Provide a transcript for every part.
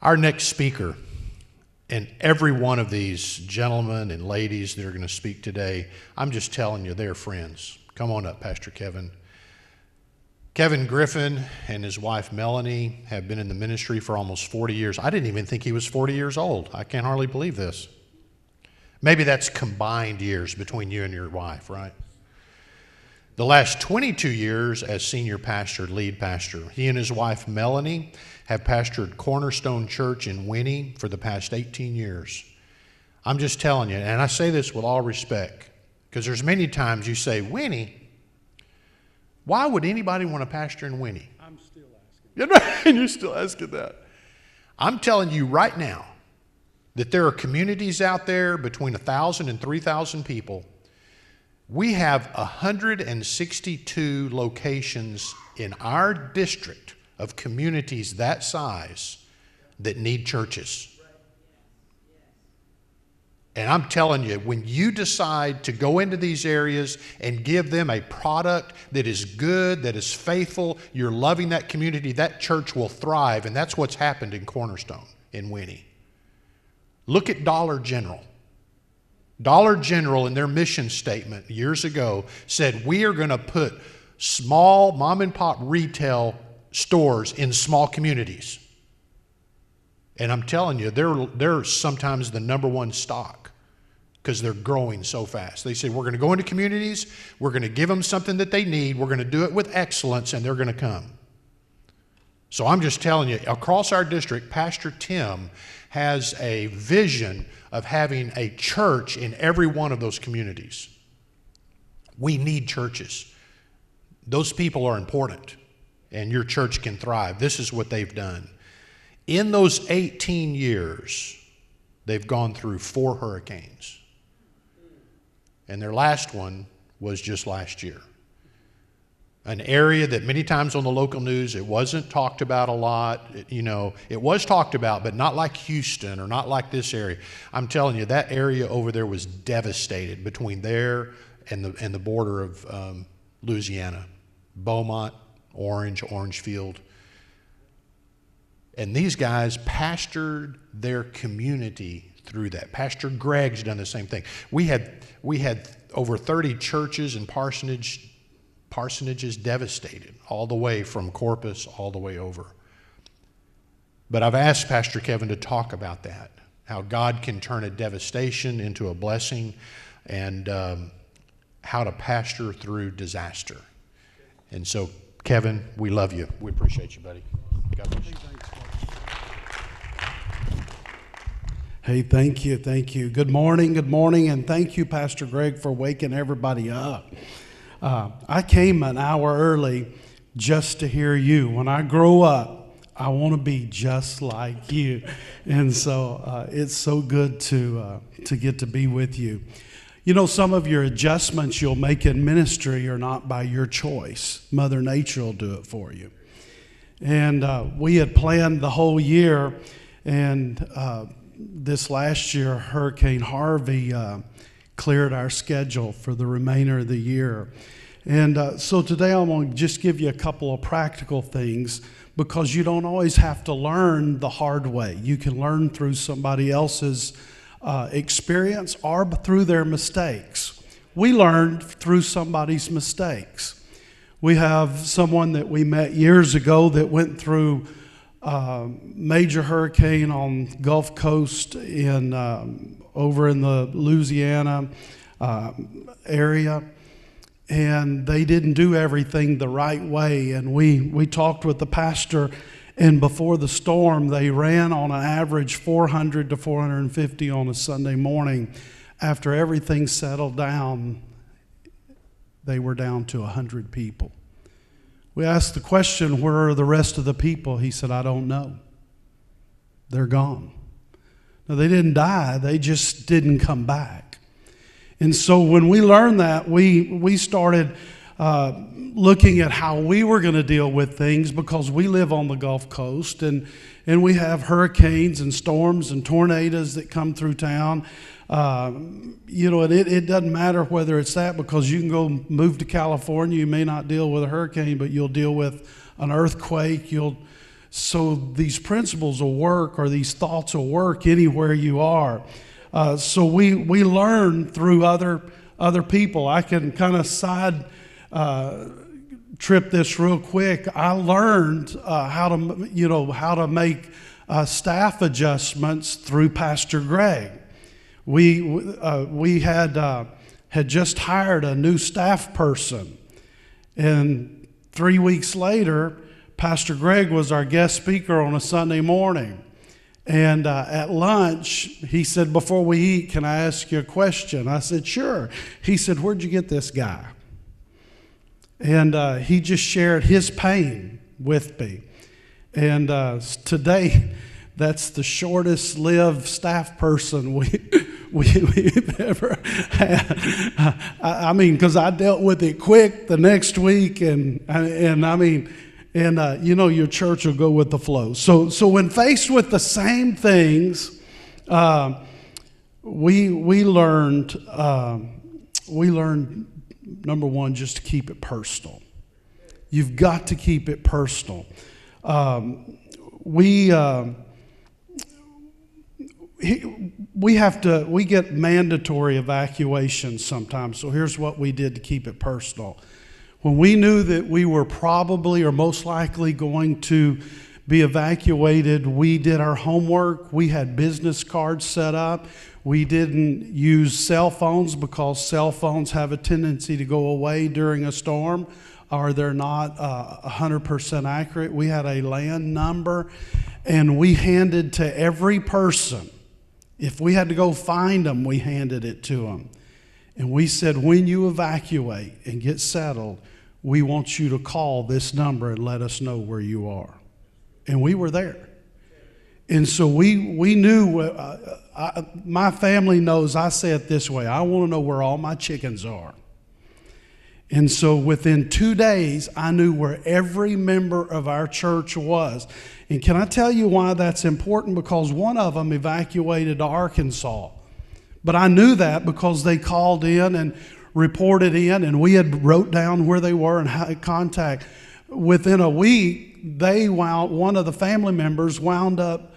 Our next speaker, and every one of these gentlemen and ladies that are going to speak today, I'm just telling you, they're friends. Come on up, Pastor Kevin. Kevin Griffin and his wife Melanie have been in the ministry for almost 40 years. I didn't even think he was 40 years old. I can't hardly believe this. Maybe that's combined years between you and your wife, right? The last 22 years as senior pastor, lead pastor. He and his wife Melanie have pastored Cornerstone Church in Winnie for the past 18 years. I'm just telling you, and I say this with all respect, because there's many times you say, Winnie, why would anybody want to pastor in Winnie? I'm still asking. You're still asking that. I'm telling you right now that there are communities out there between 1,000 and 3,000 people. We have 162 locations in our district of communities that size that need churches. And I'm telling you, when you decide to go into these areas and give them a product that is good, that is faithful, you're loving that community, that church will thrive. And that's what's happened in Cornerstone in Winnie. Look at Dollar General. Dollar General in their mission statement years ago said, we are going to put small mom and pop retail stores in small communities. And I'm telling you, they're sometimes the number one stock because they're growing so fast. They say, we're going to go into communities, we're going to give them something that they need, we're going to do it with excellence, and they're going to come. So I'm just telling you, across our district, Pastor Tim has a vision of having a church in every one of those communities. We need churches. Those people are important, and your church can thrive. This is what they've done. In those 18 years, they've gone through 4 hurricanes. And their last one was just last year. An area that many times on the local news, it wasn't talked about a lot. It was talked about, but not like Houston or not like this area. I'm telling you, that area over there was devastated between there and the border of Louisiana. Beaumont, Orangefield. And these guys pastored their community through that. Pastor Greg's done the same thing. We had over 30 churches and parsonages devastated, all the way from Corpus all the way over. But I've asked Pastor Kevin to talk about that, how God can turn a devastation into a blessing, and how to pastor through disaster. And so, Kevin, we love you. We appreciate you, buddy. God bless you. Hey, thank you. Good morning, and thank you, Pastor Greg, for waking everybody up. I came an hour early just to hear you. When I grow up, I want to be just like you. And so it's so good to get to be with you. You know, some of your adjustments you'll make in ministry are not by your choice. Mother Nature will do it for you. And we had planned the whole year, and this last year, Hurricane Harvey cleared our schedule for the remainder of the year. And so today I want to just give you a couple of practical things, because you don't always have to learn the hard way. You can learn through somebody else's experience or through their mistakes. We learned through somebody's mistakes. We have someone that we met years ago that went through major hurricane on Gulf Coast over in the Louisiana area, and they didn't do everything the right way. And we talked with the pastor, and before the storm, they ran on an average 400 to 450 on a Sunday morning. After everything settled down, they were down to 100 people. We asked the question, where are the rest of the people? He said, I don't know. They're gone. Now, they didn't die. They just didn't come back. And so when we learned that, we started looking at how we were going to deal with things, because we live on the Gulf Coast, and we have hurricanes and storms and tornadoes that come through town. And it doesn't matter whether it's that, because you can go move to California. You may not deal with a hurricane, but you'll deal with an earthquake. You'll so these principles will work, or these thoughts will work anywhere you are. So we learn through other people. I can kind of side trip this real quick. I learned how to make staff adjustments through Pastor Greg. We had just hired a new staff person, and 3 weeks later, Pastor Greg was our guest speaker on a Sunday morning. And at lunch, he said, "Before we eat, can I ask you a question?" I said, "Sure." He said, "Where'd you get this guy?" And he just shared his pain with me. And today, that's the shortest lived staff person we've ever had. I mean, because I dealt with it quick the next week, and I mean, your church will go with the flow. So when faced with the same things, we learned number one, just to keep it personal. You've got to keep it personal. We get mandatory evacuations sometimes. So here's what we did to keep it personal. When we knew that we were probably or most likely going to be evacuated, we did our homework. We had business cards set up. We didn't use cell phones because cell phones have a tendency to go away during a storm, or they're not 100% accurate. We had a land number, and we handed to every person. If we had to go find them, we handed it to them. And we said, when you evacuate and get settled, we want you to call this number and let us know where you are. And we were there. And so we knew, my family knows I say it this way: I want to know where all my chickens are. And so within 2 days, I knew where every member of our church was. And can I tell you why that's important? Because one of them evacuated to Arkansas. But I knew that because they called in and reported in, and we had wrote down where they were and had contact. Within a week, one of the family members wound up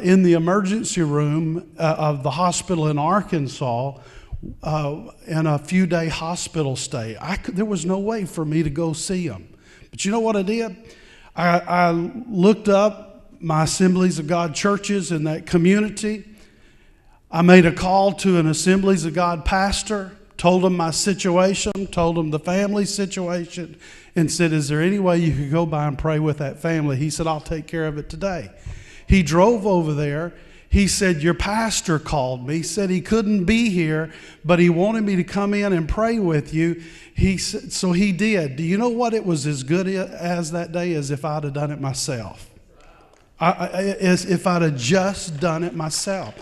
in the emergency room of the hospital in Arkansas in a few-day hospital stay. There was no way for me to go see him. But you know what I did? I looked up my Assemblies of God churches in that community. I made a call to an Assemblies of God pastor, told him my situation, told him the family situation, and said, "Is there any way you could go by and pray with that family?" He said, "I'll take care of it today." He drove over there. He said, "Your pastor called me. He said he couldn't be here, but he wanted me to come in and pray with you." So he did. Do you know what it was as good as that day as if I'd have done it myself? As if I'd have just done it myself.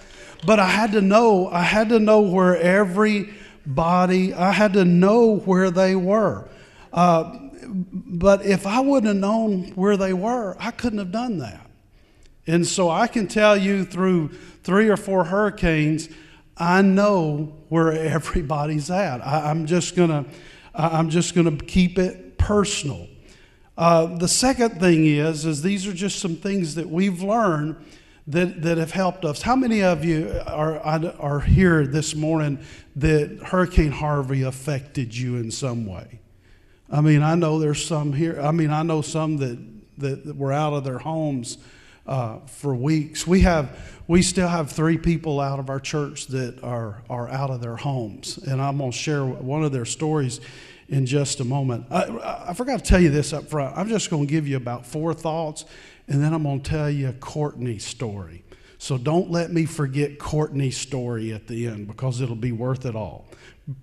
But I had to know where everybody, I had to know where they were. But if I wouldn't have known where they were, I couldn't have done that. And so I can tell you through 3 or 4 hurricanes, I know where everybody's at. I'm just gonna keep it personal. The second thing is these are just some things that we've learned that have helped us. How many of you are here this morning that Hurricane Harvey affected you in some way? I mean, I know there's some here. I mean, I know some that were out of their homes for weeks. We still have 3 people out of our church that are out of their homes, and I'm going to share one of their stories in just a moment. I forgot to tell you this up front. I'm just going to give you about 4 thoughts, and then I'm going to tell you Courtney's story. So don't let me forget Courtney's story at the end, because it'll be worth it all.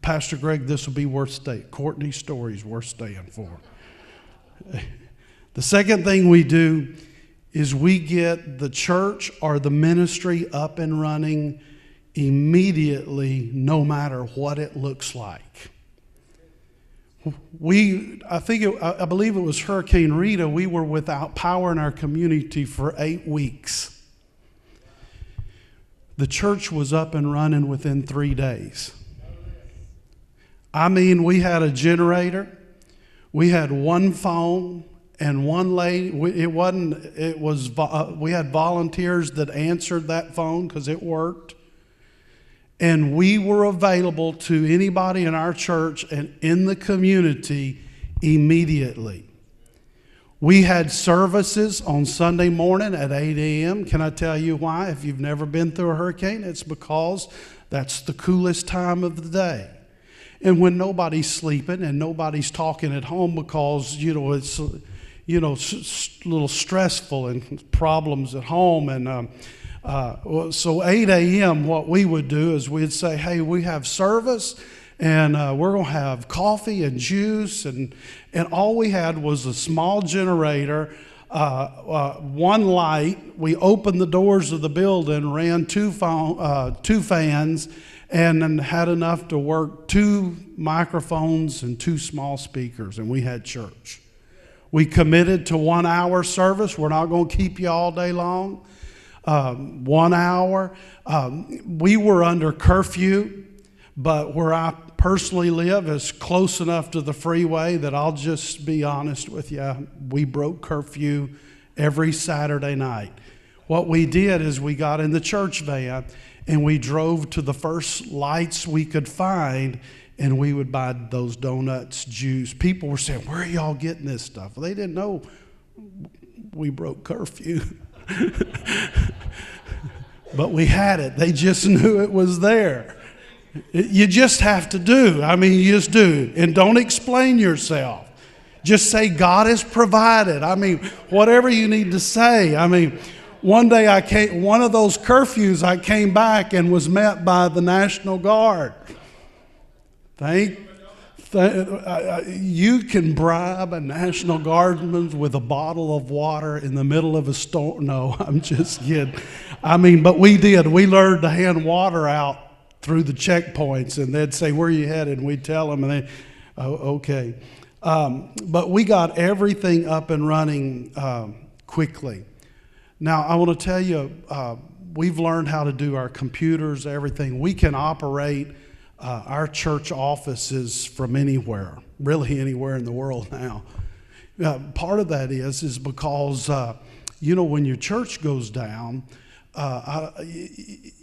Pastor Greg, this will be worth staying. Courtney's story is worth staying for. The second thing we do is we get the church or the ministry up and running immediately, no matter what it looks like. I believe it was Hurricane Rita, we were without power in our community for 8 weeks. The church was up and running within 3 days. I mean, we had a generator, we had 1 phone, and one lady, we had volunteers that answered that phone because it worked. And we were available to anybody in our church and in the community immediately. We had services on Sunday morning at 8 a.m. Can I tell you why? If you've never been through a hurricane, it's because that's the coolest time of the day. And when nobody's sleeping and nobody's talking at home because, it's, a little stressful and problems at home. And so 8 a.m., what we would do is we'd say, hey, we have service, and we're going to have coffee and juice. And all we had was a small generator, one light. We opened the doors of the building, ran two fans, and then had enough to work 2 microphones and 2 small speakers, and we had church. We committed to 1 hour service. We're not going to keep you all day long. 1 hour. We were under curfew, but where I personally live is close enough to the freeway that I'll just be honest with you. We broke curfew every Saturday night. What we did is we got in the church van and we drove to the first lights we could find, and we would buy those donuts, juice. People were saying, where are y'all getting this stuff? Well, they didn't know we broke curfew. But we had it. They just knew it was there. You just have to do. You just do. And don't explain yourself. Just say, God has provided. Whatever you need to say. One day one of those curfews, I came back and was met by the National Guard. You can bribe a National Guardsman with a bottle of water in the middle of a storm. No, I'm just kidding. But we did. We learned to hand water out through the checkpoints, and they'd say, where are you headed? And we'd tell them, and they, okay. But we got everything up and running quickly. Now, I want to tell you, we've learned how to do our computers, everything. We can operate our church offices from anywhere, really anywhere in the world now. Part of that is because, when your church goes down,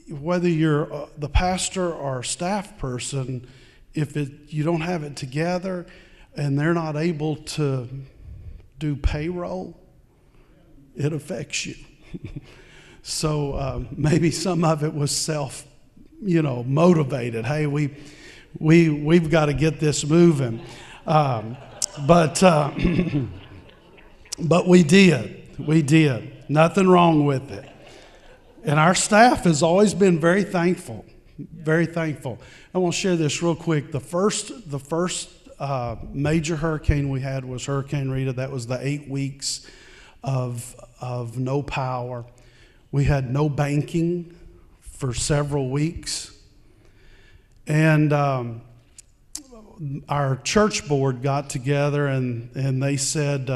whether you're the pastor or staff person, if you don't have it together and they're not able to do payroll, it affects you. So maybe some of it was motivated. Hey, we've got to get this moving. But we did. Nothing wrong with it. And our staff has always been very thankful. Very thankful. I want to share this real quick. The first major hurricane we had was Hurricane Rita. That was the 8 weeks of no power. We had no banking for several weeks. And our church board got together and they said,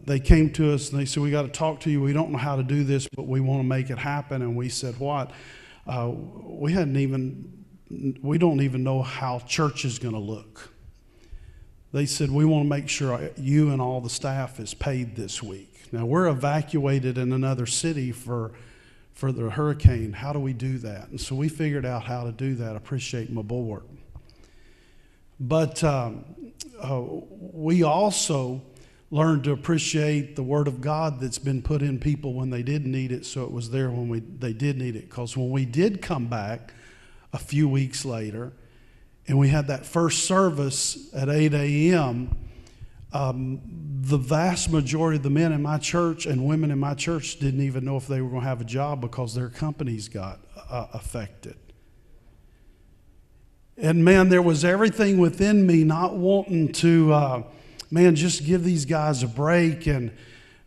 they came to us and they said, we got to talk to you. We don't know how to do this, but we want to make it happen. And we said, what? We don't even know how church is going to look. They said, we want to make sure you and all the staff is paid this week. Now, we're evacuated in another city for the hurricane. How do we do that? And so we figured out how to do that. I appreciate my board. But we also learned to appreciate the Word of God that's been put in people when they didn't need it, so it was there when they did need it. Because when we did come back a few weeks later, and we had that first service at 8 a.m., the vast majority of the men in my church and women in my church didn't even know if they were going to have a job because their companies got affected. And man, there was everything within me not wanting to, just give these guys a break. And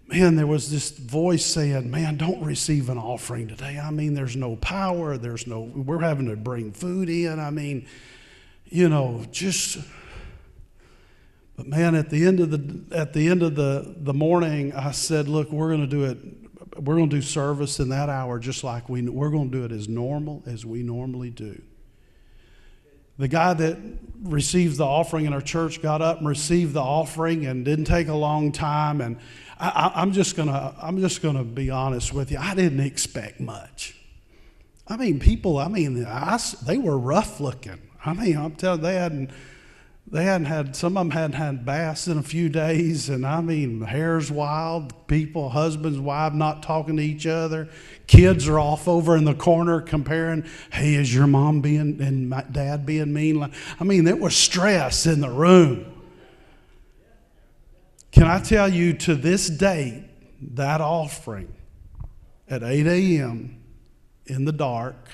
man, there was this voice saying, man, don't receive an offering today. There's no power. We're having to bring food in. But man, at the end of the morning, I said, look, we're going to do it. We're going to do service in that hour just like we're going to do it as normal as we normally do. The guy that received the offering in our church got up and received the offering, and didn't take a long time. And I'm just gonna be honest with you. I didn't expect much. I mean, people. I mean, they were rough looking. I mean, I'm telling you, they hadn't had. Some of them hadn't had baths in a few days, and I mean, hair's wild. People, husbands, wives, not talking to each other. Kids are off over in the corner comparing. Hey, is your mom being and my dad being mean? I mean, there was stress in the room. Can I tell you, to this date, that offering at 8 a.m. in the dark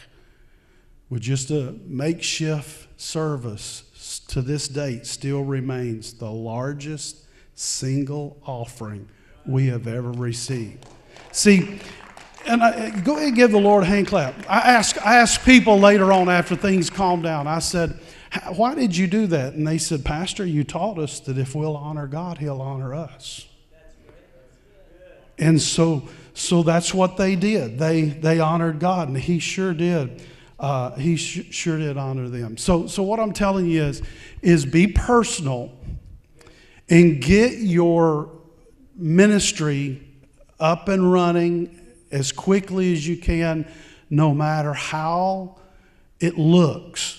with just a makeshift service, to this date still remains the largest single offering we have ever received. See, and go ahead and give the Lord a hand clap. I asked people later on after things calmed down, I said, why did you do that? And they said, Pastor, you taught us that if we'll honor God, He'll honor us. And so that's what they did. They honored God, and He sure did. He sure did honor them. So what I'm telling you is be personal and get your ministry up and running as quickly as you can, no matter how it looks.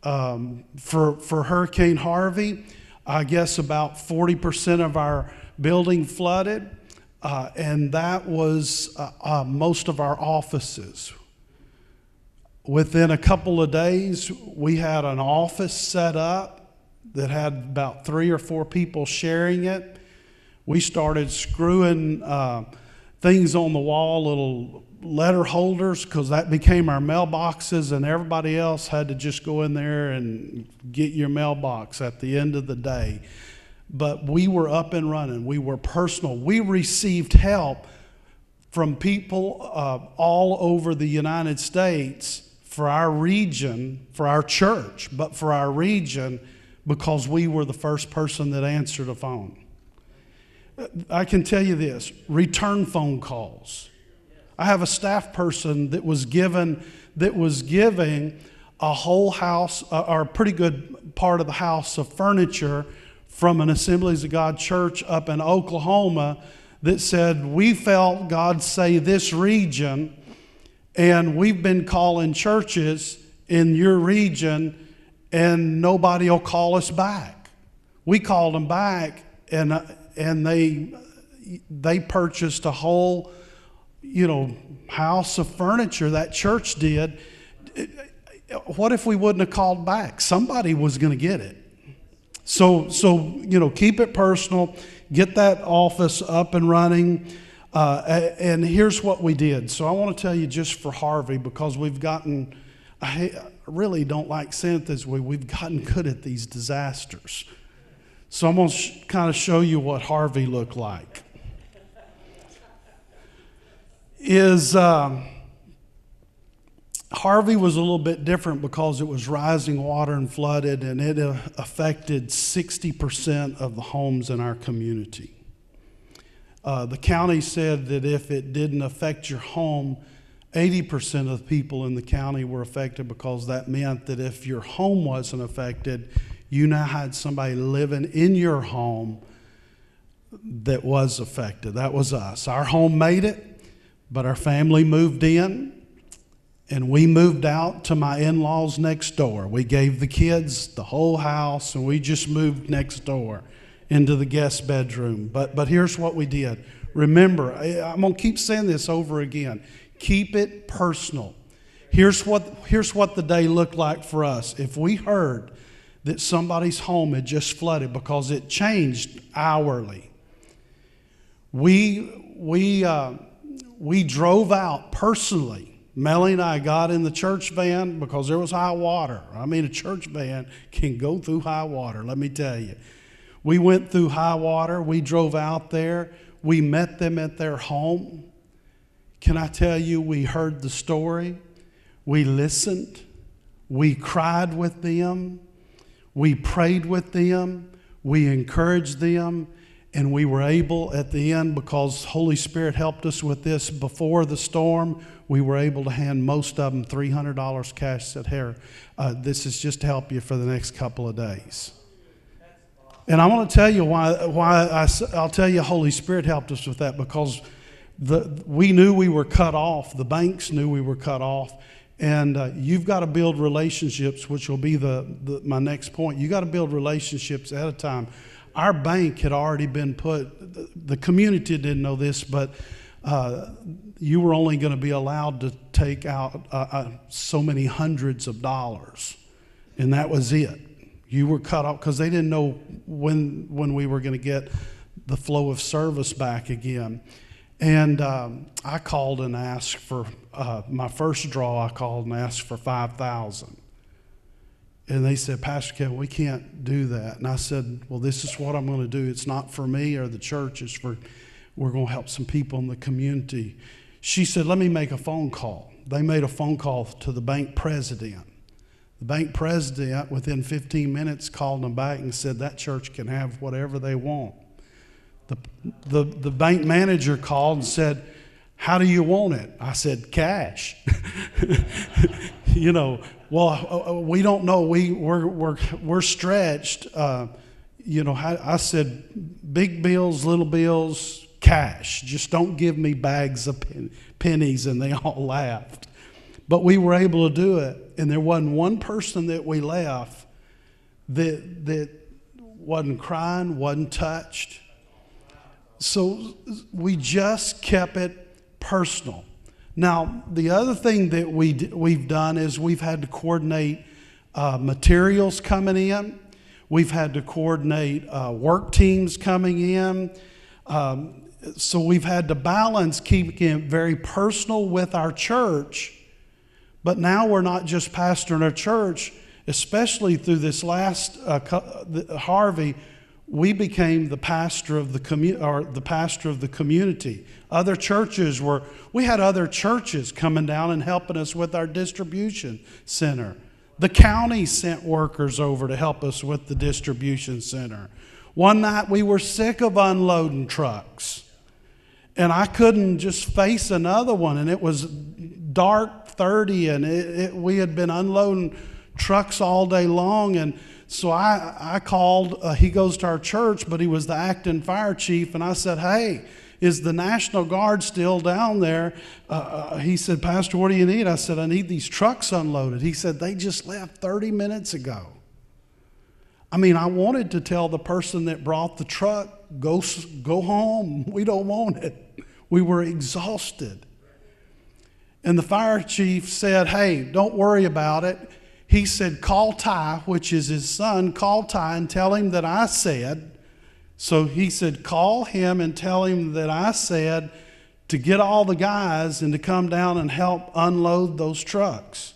For Hurricane Harvey, I guess about 40% of our building flooded, and that was most of our offices. Within a couple of days, we had an office set up that had about 3 or 4 people sharing it. We started screwing things on the wall, little letter holders, because that became our mailboxes, and everybody else had to just go in there and get your mailbox at the end of the day. But we were up and running. We were personal. We received help from people all over the United States for our region, for our church, but for our region, because we were the first person that answered a phone. I can tell you this, return phone calls. I have a staff person that was giving a whole house, or a pretty good part of the house of furniture from an Assemblies of God church up in Oklahoma that said, we felt God say this region, and we've been calling churches in your region, and nobody will call us back. We called them back, and they purchased a whole, house of furniture. That church did. What if we wouldn't have called back? Somebody was going to get it. So keep it personal. Get that office up and running. And here's what we did. So I want to tell you just for Harvey, because I really don't like saying it this way, we've gotten good at these disasters. So I'm going to kind of show you what Harvey looked like. Harvey was a little bit different because it was rising water and flooded, and it affected 60% of the homes in our community. The county said that if it didn't affect your home, 80% of the people in the county were affected, because that meant that if your home wasn't affected, you now had somebody living in your home that was affected. That was us. Our home made it, but our family moved in, and we moved out to my in-laws next door. We gave the kids the whole house, and we just moved next door into the guest bedroom. But here's what we did. Remember, I'm going to keep saying this over again. Keep it personal. Here's what the day looked like for us. If we heard that somebody's home had just flooded, because it changed hourly, we drove out personally. Melanie and I got in the church van because there was high water. I mean, a church van can go through high water, let me tell you. We went through high water. We drove out there. We met them at their home. Can I tell you, we heard the story. We listened. We cried with them. We prayed with them. We encouraged them. And we were able at the end, because Holy Spirit helped us with this before the storm, we were able to hand most of them $300 cash. Said, here, this is just to help you for the next couple of days. And I want to tell you why I'll tell you Holy Spirit helped us with that, because we knew we were cut off. The banks knew we were cut off. And you've got to build relationships, which will be my next point. You got to build relationships at a time. Our bank had already been put, the community didn't know this, but you were only going to be allowed to take out so many hundreds of dollars. And that was it. You were cut off because they didn't know when we were going to get the flow of service back again. And I called and asked for, my first draw, I called and asked for $5,000. And they said, Pastor Kevin, we can't do that. And I said, well, this is what I'm going to do. It's not for me or the church. It's for, we're going to help some people in the community. She said, let me make a phone call. They made a phone call to the bank president. The bank president, within 15 minutes, called them back and said that church can have whatever they want. The bank manager called and said, how do you want it? I said, cash. You know, well, we don't know. We're stretched. You know, I said, big bills, little bills, cash. Just don't give me bags of pennies. And they all laughed. But we were able to do it. And there wasn't one person that we left that wasn't crying, wasn't touched. So we just kept it personal. Now, the other thing that we've done is we've had to coordinate materials coming in. We've had to coordinate work teams coming in. So we've had to balance keeping it very personal with our church. But now we're not just pastoring our church, especially through this last Harvey. We became the pastor of the community. Other churches we had other churches coming down and helping us with our distribution center. The county sent workers over to help us with the distribution center. One night we were sick of unloading trucks. And I couldn't just face another one. And it was dark 30 and we had been unloading trucks all day long. And so I called, he goes to our church, but he was the acting fire chief. And I said, hey, is the National Guard still down there? He said, Pastor, what do you need? I said, I need these trucks unloaded. He said, they just left 30 minutes ago. I mean, I wanted to tell the person that brought the truck, go home. We don't want it. We were exhausted. And the fire chief said, hey, don't worry about it. He said, call Ty, which is his son, call Ty and tell him that I said. So he said, call him and tell him that I said to get all the guys and to come down and help unload those trucks.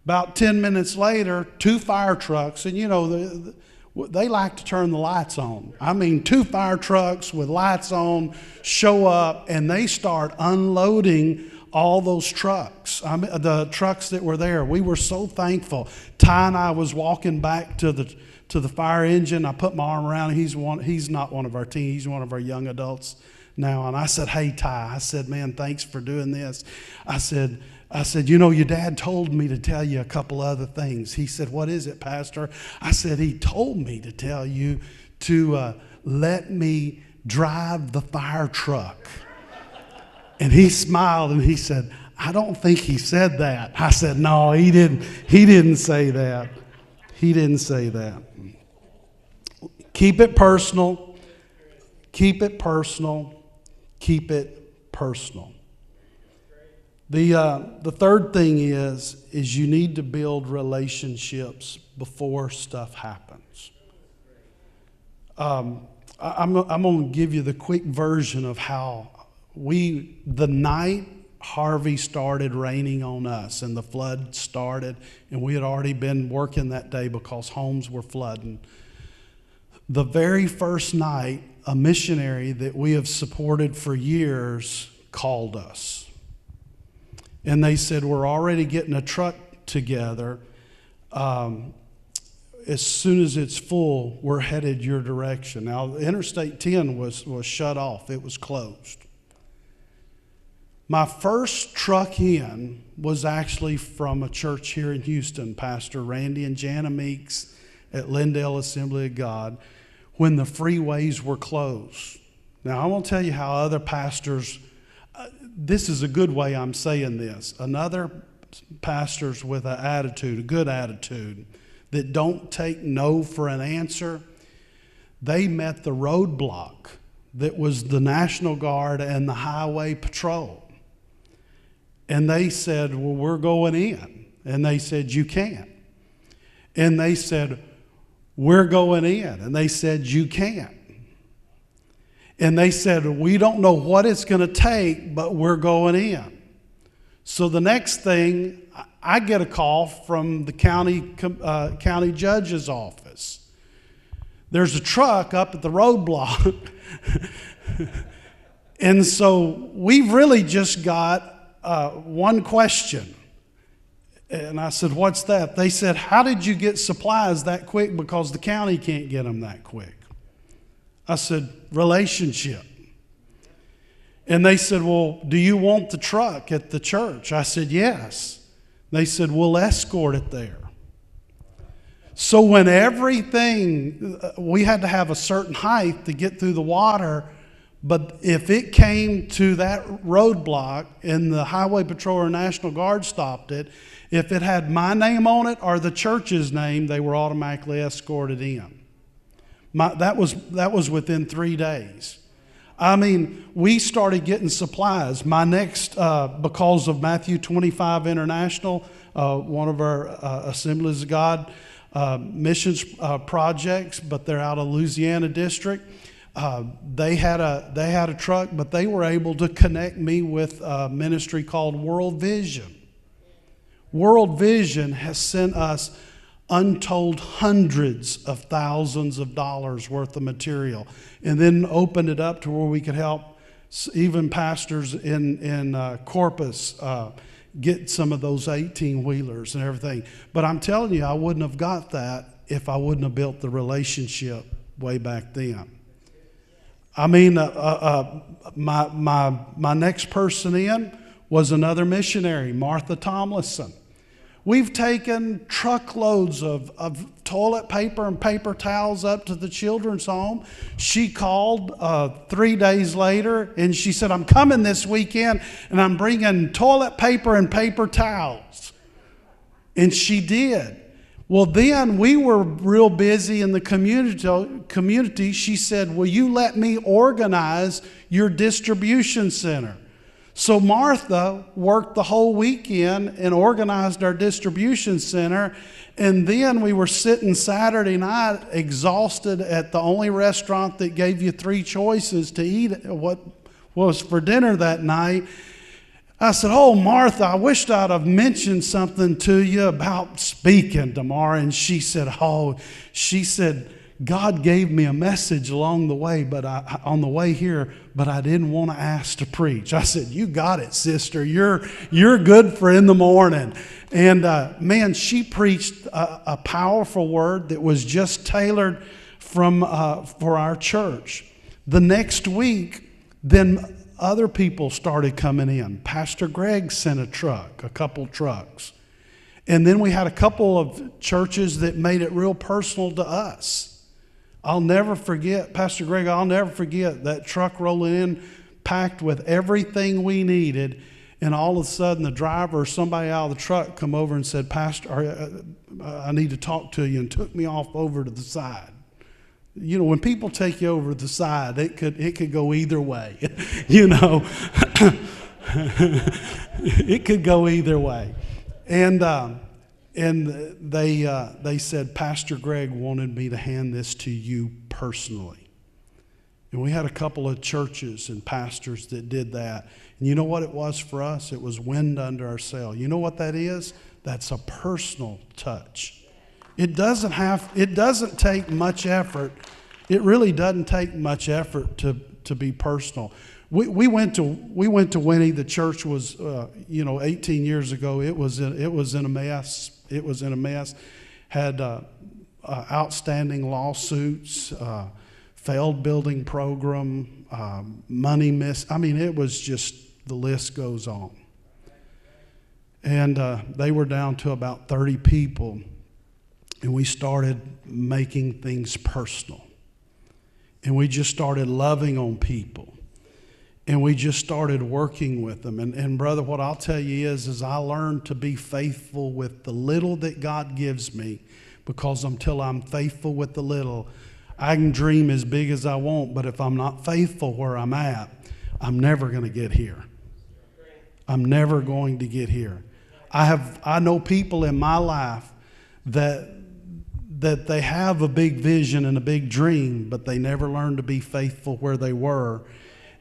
About 10 minutes later, 2 fire trucks, and you know, they like to turn the lights on. I mean, 2 fire trucks with lights on show up and they start unloading all those trucks, the trucks that were there. We were so thankful. Ty and I was walking back to the fire engine. I put my arm around him. He's not one of our teens. He's one of our young adults now. And I said, hey, Ty, I said, man, thanks for doing this. I said, you know, your dad told me to tell you a couple other things. He said, what is it, Pastor? I said, he told me to tell you to let me drive the fire truck. And he smiled and he said, I don't think he said that. I said, no, he didn't say that. He didn't say that. Keep it personal. Keep it personal. Keep it personal. The third thing is you need to build relationships before stuff happens. I'm going to give you the quick version of how the night Harvey started raining on us and the flood started, and we had already been working that day because homes were flooding. The very first night, a missionary that we have supported for years called us. And they said, we're already getting a truck together. as soon as it's full, we're headed your direction. Now, Interstate 10 was shut off. It was closed. My first truck in was actually from a church here in Houston, Pastor Randy and Jana Meeks at Lindale Assembly of God, when the freeways were closed. Now, I won't tell you how other pastors, this is a good way I'm saying this, another pastors with an attitude, a good attitude, that don't take no for an answer, they met the roadblock that was the National Guard and the Highway Patrol. And they said, well, we're going in. And they said, you can't. And they said, we're going in. And they said, you can't. And they said, we don't know what it's going to take, but we're going in. So the next thing, I get a call from the county judge's office. There's a truck up at the roadblock. And so we've really just got one question. And I said, what's that? They said, how did you get supplies that quick? Because the county can't get them that quick. I said, relationship. And they said, well, do you want the truck at the church? I said, yes. They said, we'll escort it there. So when everything, we had to have a certain height to get through the water. But if it came to that roadblock and the Highway Patrol or National Guard stopped it, if it had my name on it or the church's name, they were automatically escorted in. That was within 3 days. I mean, we started getting supplies. My next, because of Matthew 25 International, one of our Assemblies of God missions projects, but they're out of Louisiana district. They had a truck, but they were able to connect me with a ministry called World Vision. World Vision has sent us untold hundreds of thousands of dollars worth of material, and then opened it up to where we could help even pastors in Corpus get some of those 18-wheelers and everything. But I'm telling you, I wouldn't have got that if I wouldn't have built the relationship way back then. I mean, my next person in was another missionary, Martha Tomlinson. We've taken truckloads of toilet paper and paper towels up to the children's home. She called 3 days later and she said, I'm coming this weekend and I'm bringing toilet paper and paper towels. And she did. Well, then we were real busy in the community. She said, will you let me organize your distribution center? So Martha worked the whole weekend and organized our distribution center. And then we were sitting Saturday night exhausted at the only restaurant that gave you 3 choices to eat what was for dinner that night. I said, oh, Martha, I wished I'd have mentioned something to you about speaking tomorrow. And she said, God gave me a message along the way, on the way here, but I didn't want to ask to preach. I said, you got it, sister. You're good for in the morning. And man, she preached a powerful word that was just tailored for our church. The next week, then other people started coming in. Pastor Greg sent a couple trucks. And then we had a couple of churches that made it real personal to us. I'll never forget, Pastor Greg, I'll never forget that truck rolling in packed with everything we needed. And all of a sudden the driver or somebody out of the truck come over and said, Pastor, I need to talk to you, and took me off over to the side. You know, when people take you over to the side, it could go either way. You know, it could go either way. And they said, Pastor Greg wanted me to hand this to you personally. And we had a couple of churches and pastors that did that. And you know what it was for us? It was wind under our sail. You know what that is? That's a personal touch. It doesn't take much effort. It really doesn't take much effort to be personal. We went to Winnie. The church was 18 years ago. It was in a mess. Had outstanding lawsuits, failed building program, money missed. I mean, it was just, the list goes on. And they were down to about 30 people, and we started making things personal. And we just started loving on people. And we just started working with them. And brother, what I'll tell you is I learned to be faithful with the little that God gives me, because until I'm faithful with the little, I can dream as big as I want, but if I'm not faithful where I'm at, I'm never going to get here. I'm never going to get here. I know people in my life that they have a big vision and a big dream, but they never learned to be faithful where they were,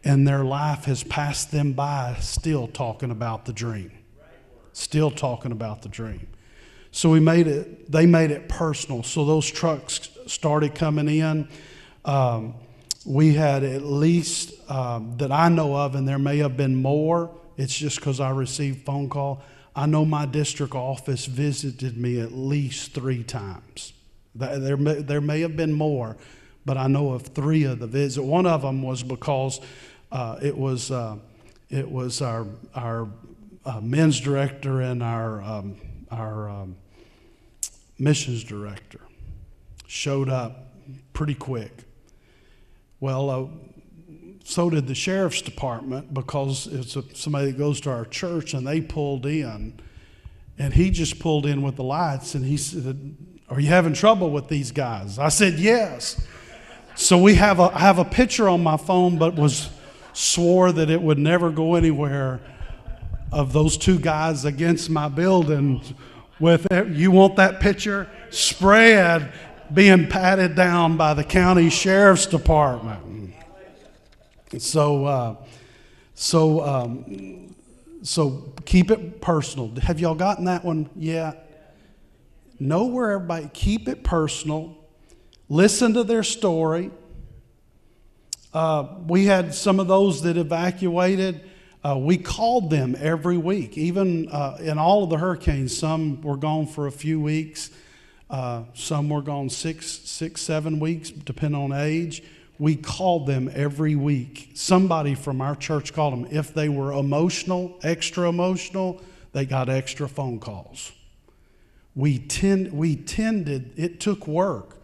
and their life has passed them by still talking about the dream. Still talking about the dream. So they made it personal. So those trucks started coming in. We had at least, that I know of, and there may have been more, it's just because I received phone call. I know my district office visited me at least 3 times. There may have been more, but I know of 3 of the visits. One of them was because it was our men's director and our missions director showed up pretty quick. Well, so did the sheriff's department, because it's somebody that goes to our church, and they pulled in, and he just pulled in with the lights, and he said, "Are you having trouble with these guys?" I said, "Yes." So I have a picture on my phone, but swore that it would never go anywhere, of those 2 guys against my building with it. You want that picture? Spread, being patted down by the county sheriff's department. So keep it personal. Have y'all gotten that one yet? Know where everybody, keep it personal. Listen to their story. We had some of those that evacuated. We called them every week. Even in all of the hurricanes, some were gone for a few weeks. Some were gone 6-7 weeks, depending on age. We called them every week. Somebody from our church called them. If they were extra emotional, they got extra phone calls. We tended, it took work,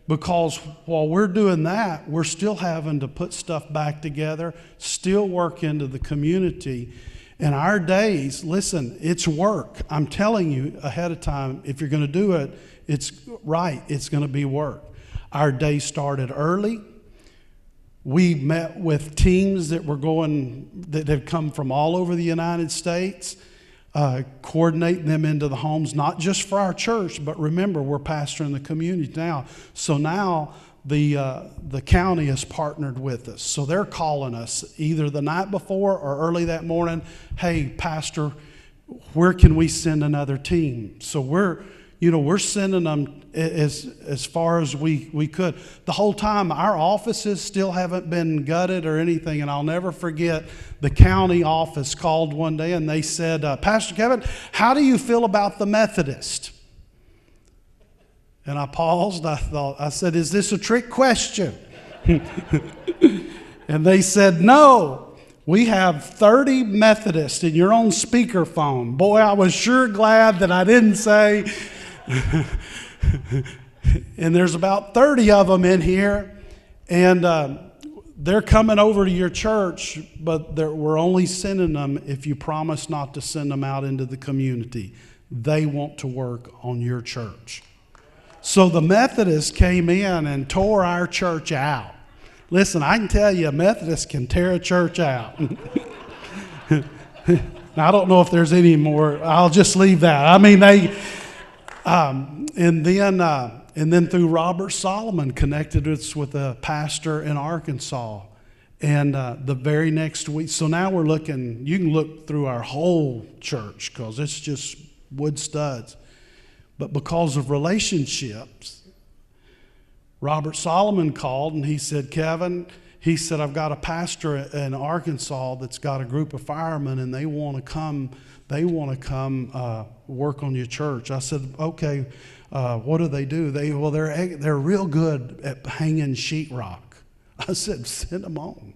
because while we're doing that, we're still having to put stuff back together, still work into the community. In our days, listen, it's work. I'm telling you ahead of time, if you're going to do it, it's right. It's going to be work. Our day started early. We met with teams that had come from all over the United States, coordinating them into the homes, not just for our church, but remember, we're pastoring the community now. So now the county has partnered with us. So they're calling us either the night before or early that morning. "Hey, Pastor, where can we send another team?" So we're sending them as far as we could. The whole time, our offices still haven't been gutted or anything, and I'll never forget, the county office called one day, and they said, "Pastor Kevin, how do you feel about the Methodist?" And I paused. I said, "Is this a trick question?" And they said, "No, we have 30 Methodists in your own speakerphone." Boy, I was sure glad that I didn't say... And there's about 30 of them in here, and they're coming over to your church, but we're only sending them if you promise not to send them out into the community. They want to work on your church. So the Methodists came in and tore our church out. Listen, I can tell you, a Methodist can tear a church out. Now, I don't know if there's any more. I'll just leave that. I mean, and then through Robert Solomon connected us with a pastor in Arkansas. And the very next week, so now we're looking, you can look through our whole church because it's just wood studs. But because of relationships, Robert Solomon called and he said, "Kevin," he said, I've got a pastor in Arkansas that's got a group of firemen, and they want to come work on your church. I said, okay, what do they do? They're real good at hanging sheetrock. I said, send them on.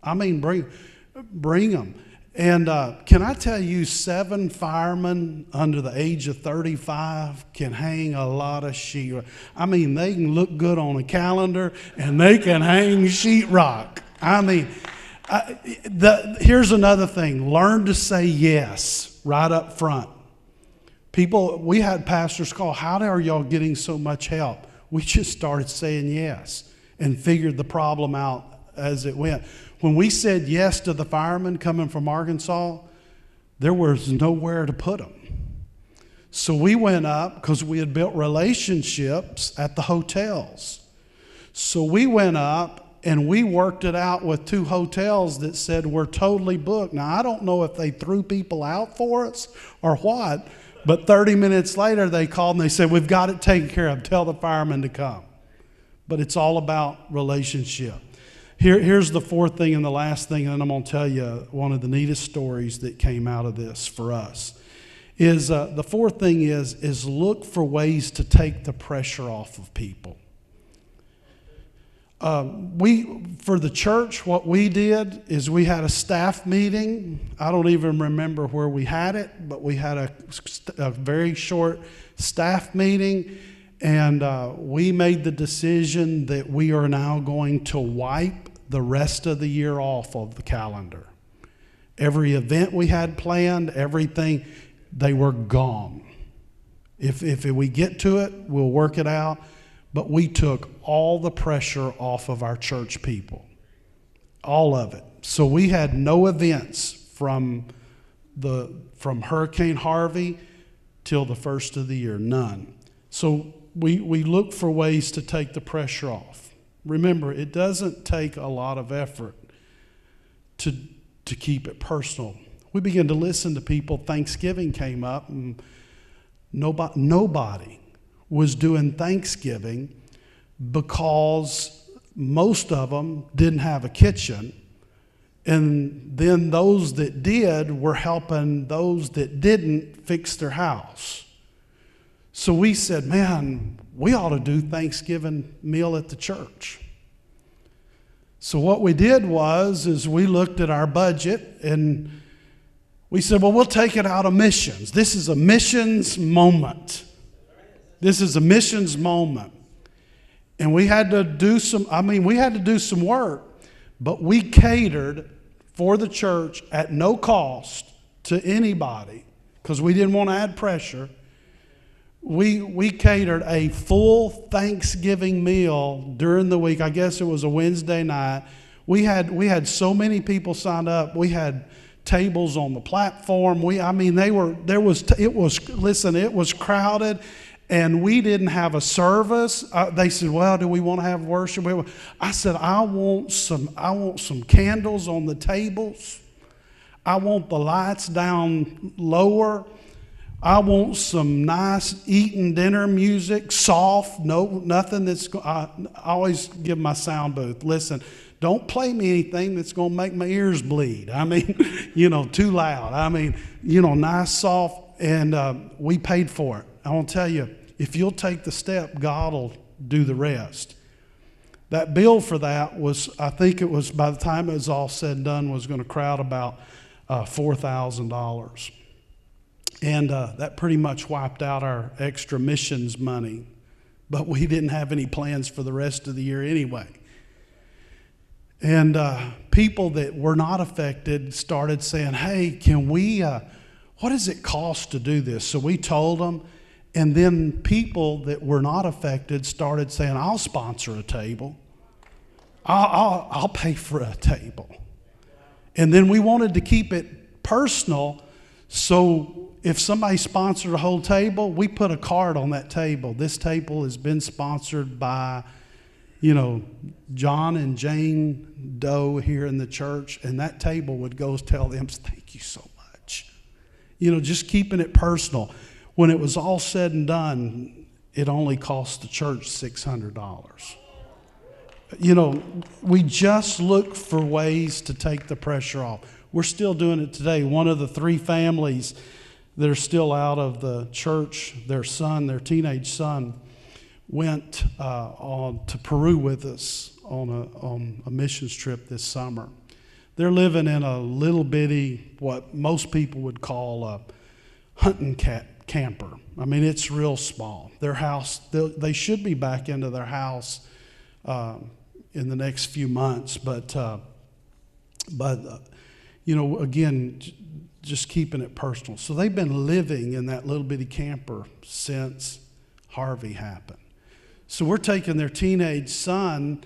I mean, bring them. And can I tell you, 7 firemen under the age of 35 can hang a lot of sheetrock. I mean, they can look good on a calendar, and they can hang sheetrock. I mean, here's another thing. Learn to say yes right up front. We had pastors call, how are y'all getting so much help? We just started saying yes and figured the problem out as it went. When we said yes to the firemen coming from Arkansas, there was nowhere to put them. So we went up because we had built relationships at the hotels. So we went up and we worked it out with 2 hotels that said we're totally booked. Now, I don't know if they threw people out for us or what, but 30 minutes later they called and they said, we've got it taken care of. Tell the firemen to come. But it's all about relationship. Here's the 4th thing and the last thing, and then I'm going to tell you one of the neatest stories that came out of this for us. The 4th thing is look for ways to take the pressure off of people. For the church, what we did is we had a staff meeting. I don't even remember where we had it, but we had a very short staff meeting. And we made the decision that we are now going to wipe the rest of the year off of the calendar. Every event we had planned, everything, they were gone. If we get to it, we'll work it out. But we took all the pressure off of our church people. All of it. So we had no events from Hurricane Harvey till the first of the year. None. So we look for ways to take the pressure off. Remember, it doesn't take a lot of effort to keep it personal. We began to listen to people. Thanksgiving came up, and nobody was doing Thanksgiving because most of them didn't have a kitchen. And then those that did were helping those that didn't fix their house. So we said, man, we ought to do Thanksgiving meal at the church. So what we did is we looked at our budget and we said, well, we'll take it out of missions. This is a missions moment. This is a missions moment. And we had to do some work, but we catered for the church at no cost to anybody because we didn't want to add pressure. We catered a full Thanksgiving meal during the week. I guess it was a Wednesday night. We had so many people signed up. We had tables on the platform. It was crowded, and we didn't have a service. They said, well, do we want to have worship? I said, I want some candles on the tables. I want the lights down lower. I want some nice eating dinner music, soft, nothing that's, I always give my sound booth, listen, don't play me anything that's going to make my ears bleed. I mean, too loud. I mean, nice, soft, and we paid for it. I want to tell you, if you'll take the step, God will do the rest. That bill for that was, I think it was, by the time it was all said and done, was going to crowd about $4,000. And that pretty much wiped out our extra missions money. But we didn't have any plans for the rest of the year anyway. And people that were not affected started saying, hey, can we, what does it cost to do this? So we told them. And then people that were not affected started saying, I'll sponsor a table. I'll pay for a table. And then we wanted to keep it personal. So if somebody sponsored a whole table, we put a card on that table. This table has been sponsored by, John and Jane Doe here in the church. And that table would go tell them, thank you so much. Just keeping it personal. When it was all said and done, it only cost the church $600. we just look for ways to take the pressure off. We're still doing it today. One of the 3 families that are still out of the church, their teenage son, went on to Peru with us on a missions trip this summer. They're living in a little bitty, what most people would call a hunting camper. I mean, it's real small. Their house, they should be back into their house in the next few months, but again, just keeping it personal. So they've been living in that little bitty camper since Harvey happened. So we're taking their teenage son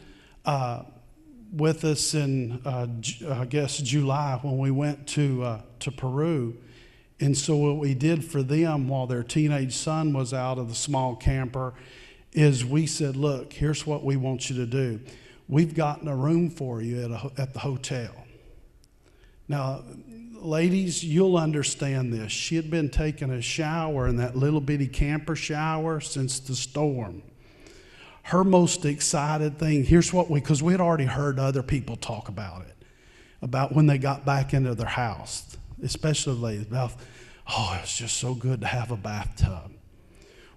with us in, I guess, July when we went to Peru. And so what we did for them while their teenage son was out of the small camper is we said, look, here's what we want you to do. We've gotten a room for you at the hotel. Now, ladies, you'll understand this. She had been taking a shower in that little bitty camper shower since the storm. Her most excited thing, because we had already heard other people talk about it, about when they got back into their house, especially the ladies, about, it's just so good to have a bathtub.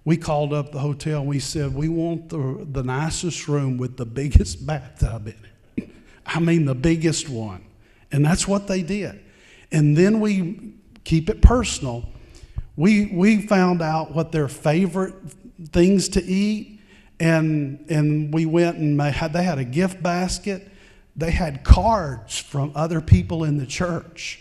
We called up the hotel and we said, we want the nicest room with the biggest bathtub in it. I mean, the biggest one. And that's what they did. And then we keep it personal. We found out what their favorite things to eat. And we went and they had a gift basket. They had cards from other people in the church.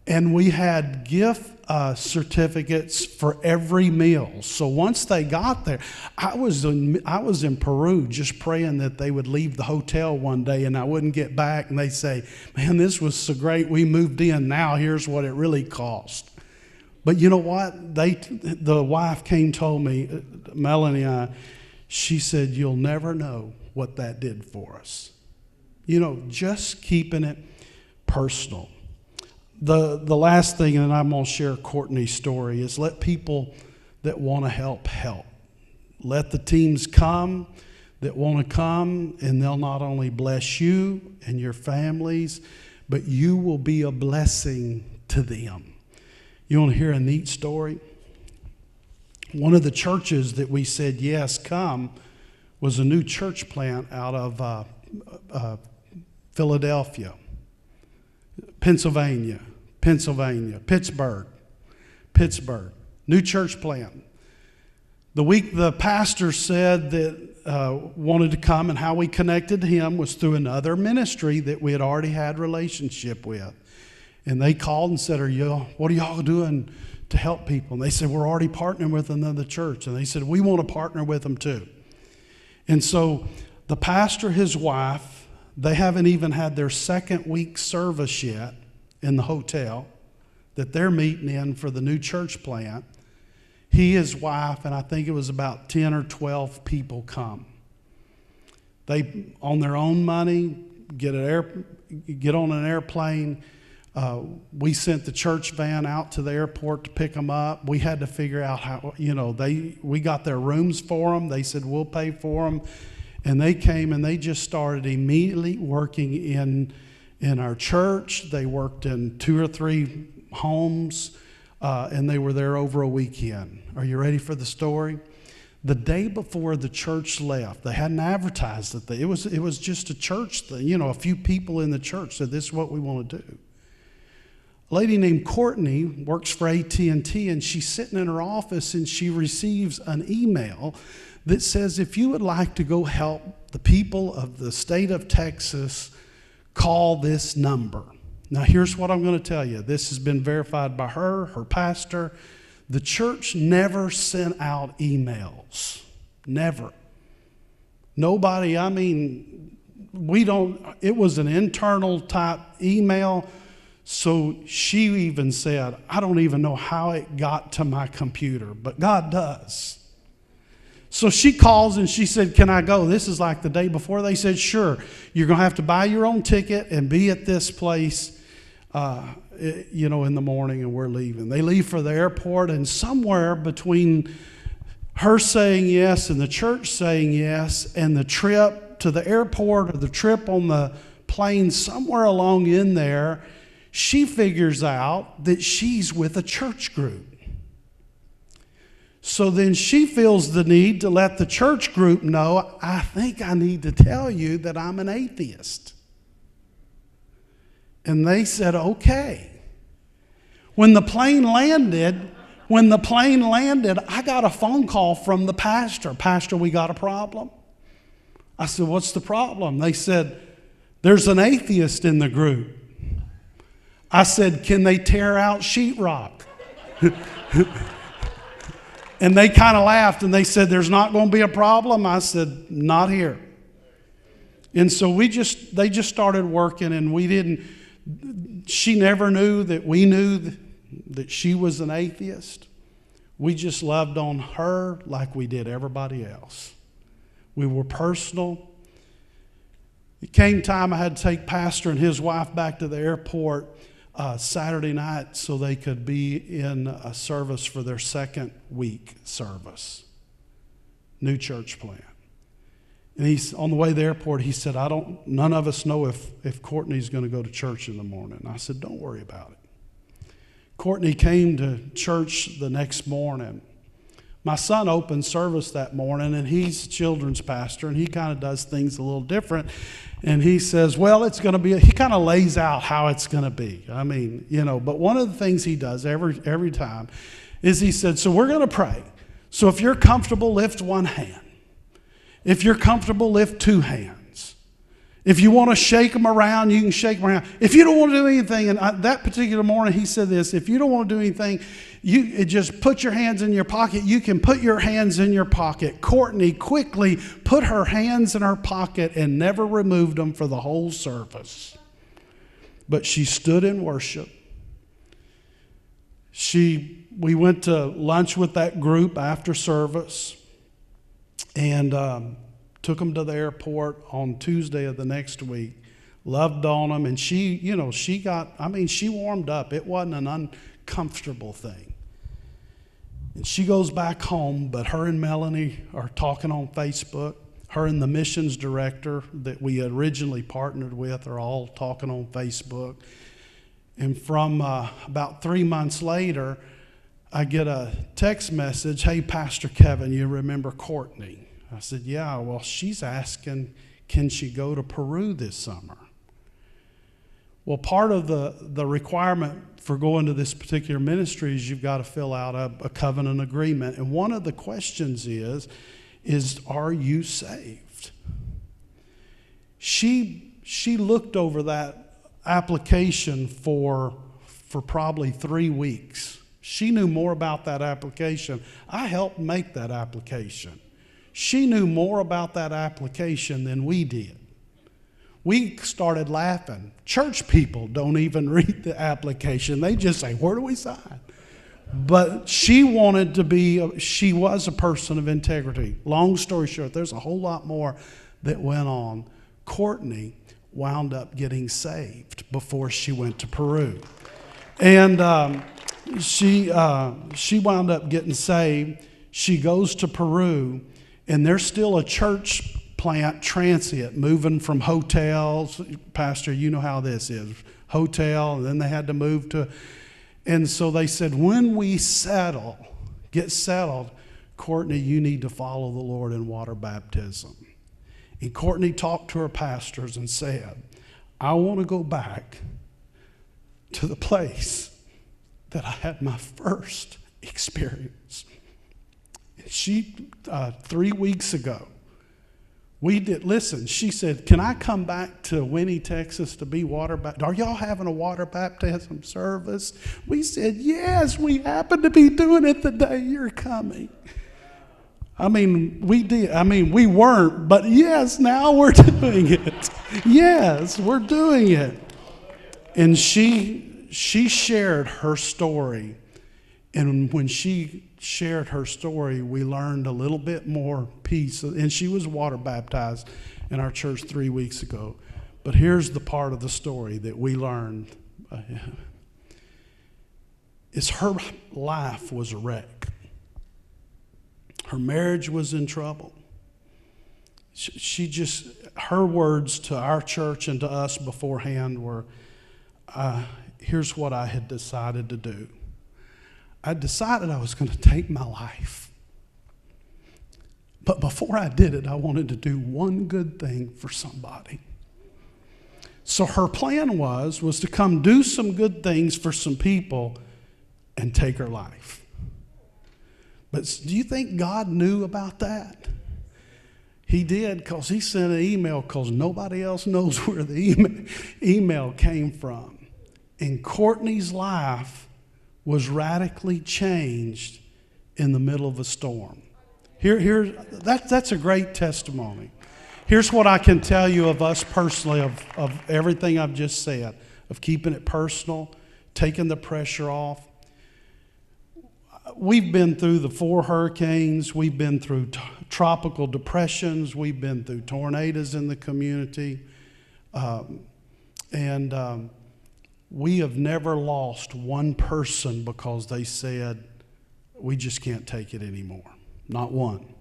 And we had gift certificates for every meal. So once they got there, I was in Peru just praying that they would leave the hotel one day and I wouldn't get back and they say, man, this was so great. We moved in. Now here's what it really cost. But you know what? The wife told me, Melanie, she said, you'll never know what that did for us. Just keeping it personal. The last thing, and I'm going to share Courtney's story, is let people that want to help. Let the teams come that want to come, and they'll not only bless you and your families, but you will be a blessing to them. You want to hear a neat story? One of the churches that we said, yes, come, was a new church plant out of Philadelphia, Pennsylvania, Pittsburgh, new church plant. The week the pastor said that wanted to come, and how we connected to him was through another ministry that we had already had relationship with. And they called and said, what are y'all doing to help people? And they said, we're already partnering with another church. And they said, we want to partner with them too. And so the pastor, his wife, they haven't even had their second week service yet in the hotel that they're meeting in for the new church plant. He, his wife, and I think it was about 10 or 12 people come. They, on their own money, get on an airplane. We sent the church van out to the airport to pick them up. We had to figure out how, we got their rooms for them. They said, we'll pay for them. And they came and they just started immediately working in our church. They worked in 2 or 3 homes, and they were there over a weekend. Are you ready for the story? The day before the church left, they hadn't advertised it. It was just a church thing. A few people in the church said, this is what we want to do. A lady named Courtney works for AT&T, and she's sitting in her office, and she receives an email that says, if you would like to go help the people of the state of Texas, call this number. Now, here's what I'm going to tell you. This has been verified by her pastor. The church never sent out emails. Never. Nobody, it was an internal type email. So she even said, I don't even know how it got to my computer, but God does. So she calls and she said, can I go? This is like the day before. They said, sure. You're going to have to buy your own ticket and be at this place, in the morning, and we're leaving. They leave for the airport, and somewhere between her saying yes and the church saying yes, and the trip to the airport or the trip on the plane, somewhere along in there, she figures out that she's with a church group. So then she feels the need to let the church group know, I think I need to tell you that I'm an atheist. And they said, okay. When the plane landed, I got a phone call from the pastor. Pastor, we got a problem. I said, what's the problem? They said, there's an atheist in the group. I said, can they tear out sheetrock? And they kind of laughed and they said, there's not going to be a problem. I said, not here. And so they just started working, and she never knew that we knew that she was an atheist. We just loved on her like we did everybody else. We were personal. It came time I had to take Pastor and his wife back to the airport Saturday night so they could be in a service for their second week service. New church plant. And he's on the way to the airport, he said, none of us know if Courtney's going to go to church in the morning. And I said, don't worry about it. Courtney came to church the next morning. My son opened service that morning, and he's a children's pastor, and he kind of does things a little different. And he says, well, it's going to be, he kind of lays out how it's going to be. I mean, but one of the things he does every time is he said, so we're going to pray. So if you're comfortable, lift one hand. If you're comfortable, lift two hands. If you want to shake them around, you can shake them around. If you don't want to do anything, and that particular morning he said this, if you don't want to do anything, you just put your hands in your pocket. You can put your hands in your pocket. Courtney quickly put her hands in her pocket and never removed them for the whole service. But she stood in worship. We went to lunch with that group after service, and took them to the airport on Tuesday of the next week. Loved on them, and she warmed up. It wasn't an uncomfortable thing. And she goes back home, but her and Melanie are talking on Facebook. Her and the missions director that we originally partnered with are all talking on Facebook. And from about 3 months later, I get a text message, hey, Pastor Kevin, you remember Courtney? I said, yeah, well, she's asking, can she go to Peru this summer? Well, part of the requirement for going to this particular ministry is you've got to fill out a covenant agreement. And one of the questions is are you saved? She looked over that application for probably 3 weeks. She knew more about that application. I helped make that application. She knew more about that application than we did. We started laughing. Church people don't even read the application. They just say, where do we sign? But she was a person of integrity. Long story short, there's a whole lot more that went on. Courtney wound up getting saved before she went to Peru. And she wound up getting saved. She goes to Peru, and there's still a church plant transient moving from hotels. Pastor, you know how this is. Hotel, and then they had to move to, and so they said, when we get settled, Courtney, you need to follow the Lord in water baptism. And Courtney talked to her pastors and said, I want to go back to the place that I had my first experience. She, 3 weeks ago, she said, can I come back to Winnie, Texas to be water baptized? Are y'all having a water baptism service? We said, yes, we happen to be doing it the day you're coming. We did. We weren't, but yes, now we're doing it. Yes, we're doing it. And she shared her story. And when she shared her story, we learned a little bit more peace. And she was water baptized in our church 3 weeks ago. But here's the part of the story that we learned. Is her life was a wreck. Her marriage was in trouble. She just, her words to our church and to us beforehand were, here's what I had decided to do. I decided I was going to take my life. But before I did it, I wanted to do one good thing for somebody. So her plan was to come do some good things for some people and take her life. But do you think God knew about that? He did, because he sent an email, because nobody else knows where the email came from. And Courtney's life was radically changed in the middle of a storm. That's a great testimony. Here's what I can tell you of us personally, of everything I've just said, of keeping it personal, taking the pressure off. We've been through the 4 hurricanes. We've been through tropical depressions. We've been through tornadoes in the community. We have never lost one person because they said, we just can't take it anymore. Not one.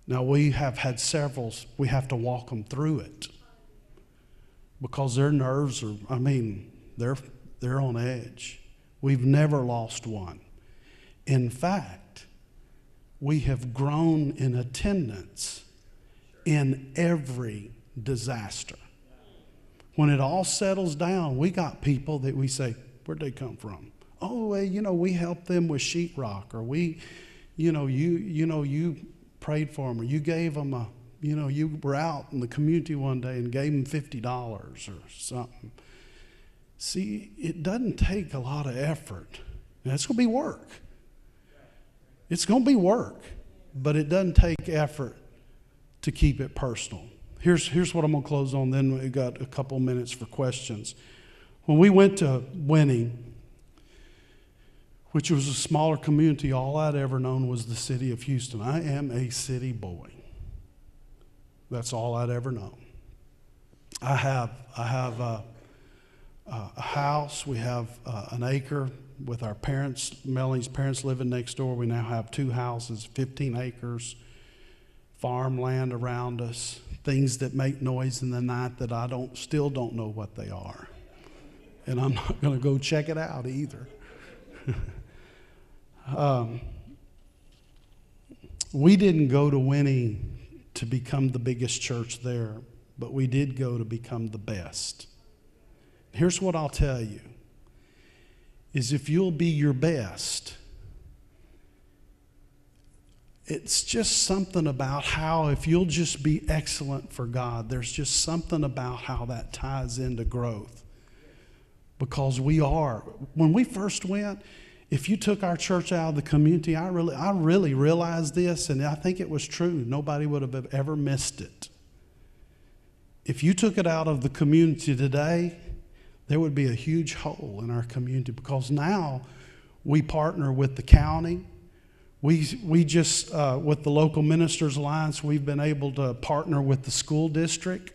Now, we have had several. We have to walk them through it because their nerves are, they're on edge. We've never lost one. In fact, we have grown in attendance in every disaster. When it all settles down, we got people that we say, where'd they come from? Oh, well, we helped them with sheetrock, or you prayed for them, or you gave them you were out in the community one day and gave them $50 or something. See, it doesn't take a lot of effort. Now, it's going to be work. It's going to be work, but it doesn't take effort to keep it personal. Here's what I'm going to close on, then we've got a couple minutes for questions. When we went to Winning, which was a smaller community, all I'd ever known was the city of Houston. I am a city boy. That's all I'd ever known. I have a house. We have an acre with our parents. Melanie's parents living next door. We now have 2 houses, 15 acres, farmland around us, things that make noise in the night that I still don't know what they are. And I'm not going to go check it out either. We didn't go to Winnie to become the biggest church there, but we did go to become the best. Here's what I'll tell you, is if you'll be your best, it's just something about how, if you'll just be excellent for God, there's just something about how that ties into growth. Because when we first went, if you took our church out of the community, I really realized this, and I think it was true. Nobody would have ever missed it. If you took it out of the community today, there would be a huge hole in our community, because now we partner with the county. We just, with the Local Ministers Alliance, we've been able to partner with the school district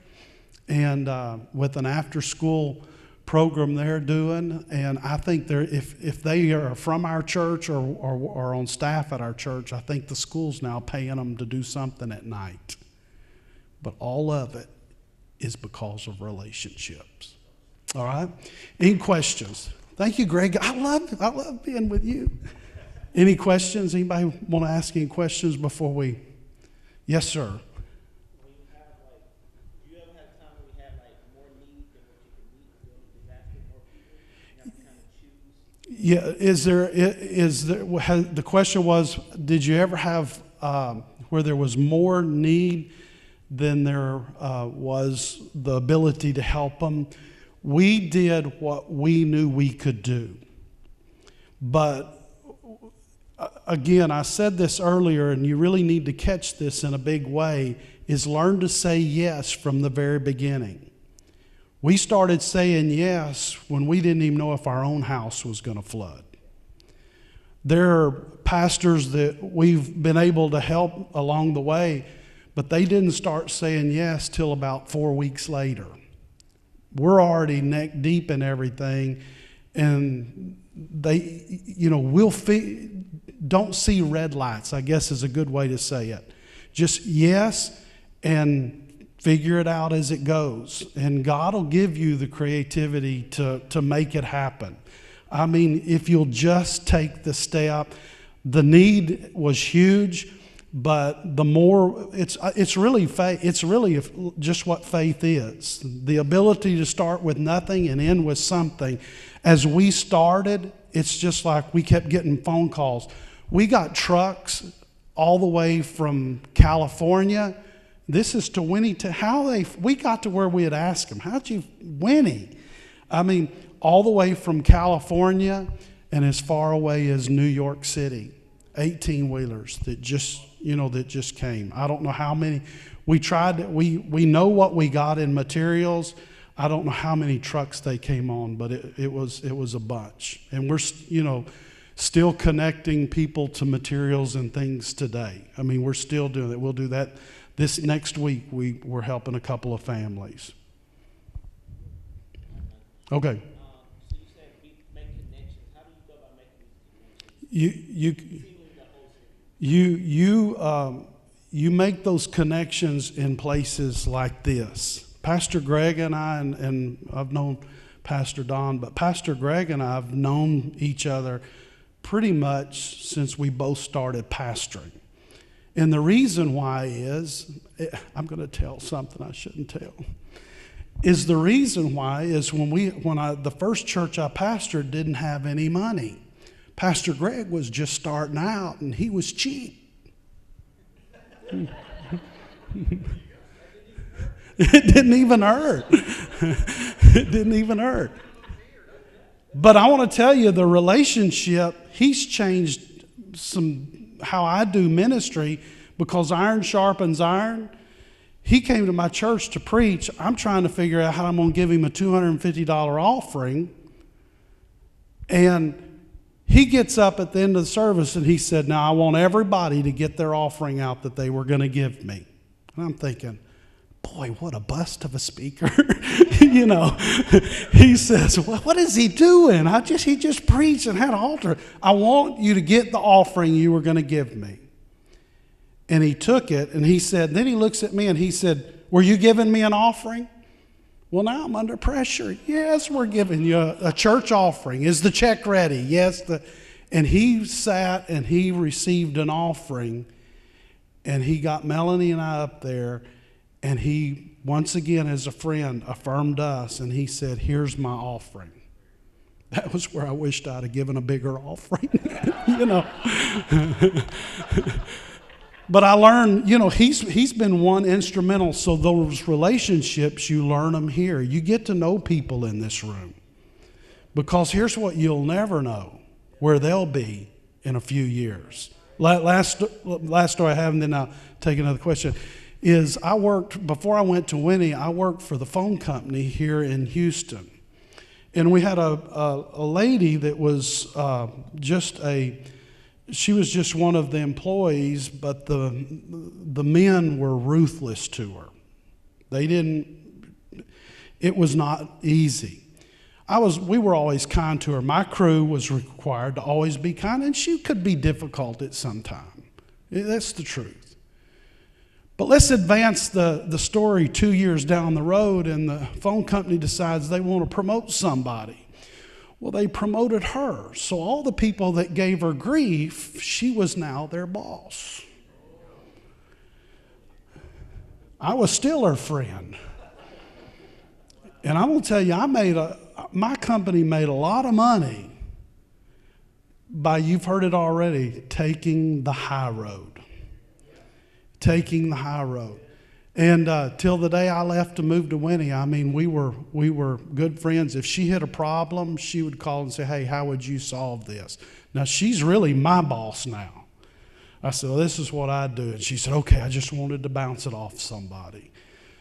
and with an after-school program they're doing. And I think if they are from our church or on staff at our church, I think the school's now paying them to do something at night. But all of it is because of relationships. All right? Any questions? Thank you, Greg. I love being with you. Any questions? Anybody want to ask any questions before we? Yes, sir. Do you ever have a time when we have more need than what you can meet during the disaster, more people? You have to kind of choose. The question was, did you ever have where there was more need than there was the ability to help them? We did what we knew we could do. But again, I said this earlier, and you really need to catch this in a big way, is learn to say yes from the very beginning. We started saying yes when we didn't even know if our own house was going to flood. There are pastors that we've been able to help along the way, but they didn't start saying yes till about 4 weeks later. We're already neck deep in everything, and they, don't see red lights, I guess is a good way to say it. Just yes, and figure it out as it goes. And God will give you the creativity to make it happen. I mean, if you'll just take the step. The need was huge, but the more, it's really faith. It's really just what faith is. The ability to start with nothing and end with something. As we started, it's just like we kept getting phone calls. We got trucks all the way from California. This is to Winnie. We got to where we had asked them, how'd you, Winnie? I mean, all the way from California and as far away as New York City. 18-wheelers that just came. I don't know how many. We know what we got in materials. I don't know how many trucks they came on, but it was a bunch. And we're, still connecting people to materials and things today. I mean, we're still doing it. We'll do that this next week. We're helping a couple of families. Okay. So you said make connections. How do you go about making these connections? You make those connections in places like this. Pastor Greg and I, and I've known Pastor Don, but Pastor Greg and I have known each other pretty much since we both started pastoring. And the reason why is, I'm going to tell something I shouldn't tell, is the reason why is the first church I pastored didn't have any money. Pastor Greg was just starting out and he was cheap. It didn't even hurt. It didn't even hurt. But I want to tell you, the relationship, he's changed how I do ministry, because iron sharpens iron. He came to my church to preach. I'm trying to figure out how I'm going to give him a $250 offering. And he gets up at the end of the service and he said, now I want everybody to get their offering out that they were going to give me. And I'm thinking, boy, what a bust of a speaker. He says, well, what is he doing? He just preached and had an altar. I want you to get the offering you were going to give me. And he took it and he said, then he looks at me and he said, were you giving me an offering? Well, now I'm under pressure. Yes, we're giving you a church offering. Is the check ready? Yes. And he sat and he received an offering, and he got Melanie and I up there, and he, once again as a friend, affirmed us, and he said, here's my offering. That was where I wished I'd have given a bigger offering, But I learned, he's been one instrumental. So those relationships, you learn them here. You get to know people in this room. Because here's what you'll never know, where they'll be in a few years. Last story I have, and then I'll take another question, is before I went to Winnie, I worked for the phone company here in Houston. And we had a lady that was she was just one of the employees, but the men were ruthless to her. It was not easy. We were always kind to her. My crew was required to always be kind, and she could be difficult at some time. That's the truth. But let's advance the story 2 years down the road, and the phone company decides they want to promote somebody. Well, they promoted her. So all the people that gave her grief, she was now their boss. I was still her friend. And I'm going to tell you, my company made a lot of money by, you've heard it already, taking the high road. Taking the high road. And till the day I left to move to Winnie, I mean, we were good friends. If she had a problem, she would call and say, hey, how would you solve this? Now, she's really my boss now. I said, well, this is what I do. And she said, okay, I just wanted to bounce it off somebody.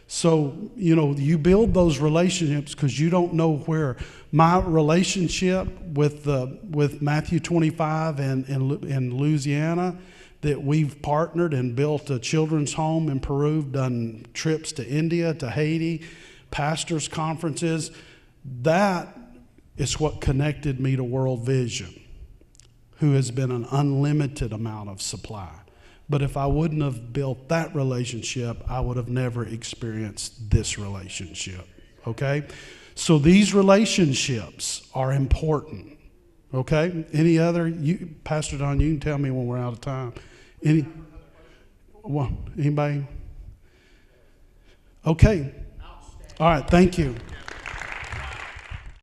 So, you build those relationships because you don't know where. My relationship with Matthew 25 in Louisiana, that we've partnered and built a children's home in Peru, done trips to India, to Haiti, pastors' conferences. That It's what connected me to World Vision, who has been an unlimited amount of supply. But if I wouldn't have built that relationship, I would have never experienced this relationship, okay? So these relationships are important, okay? Any other, Pastor Don, you can tell me when we're out of time. Anybody? Okay. All right, thank you.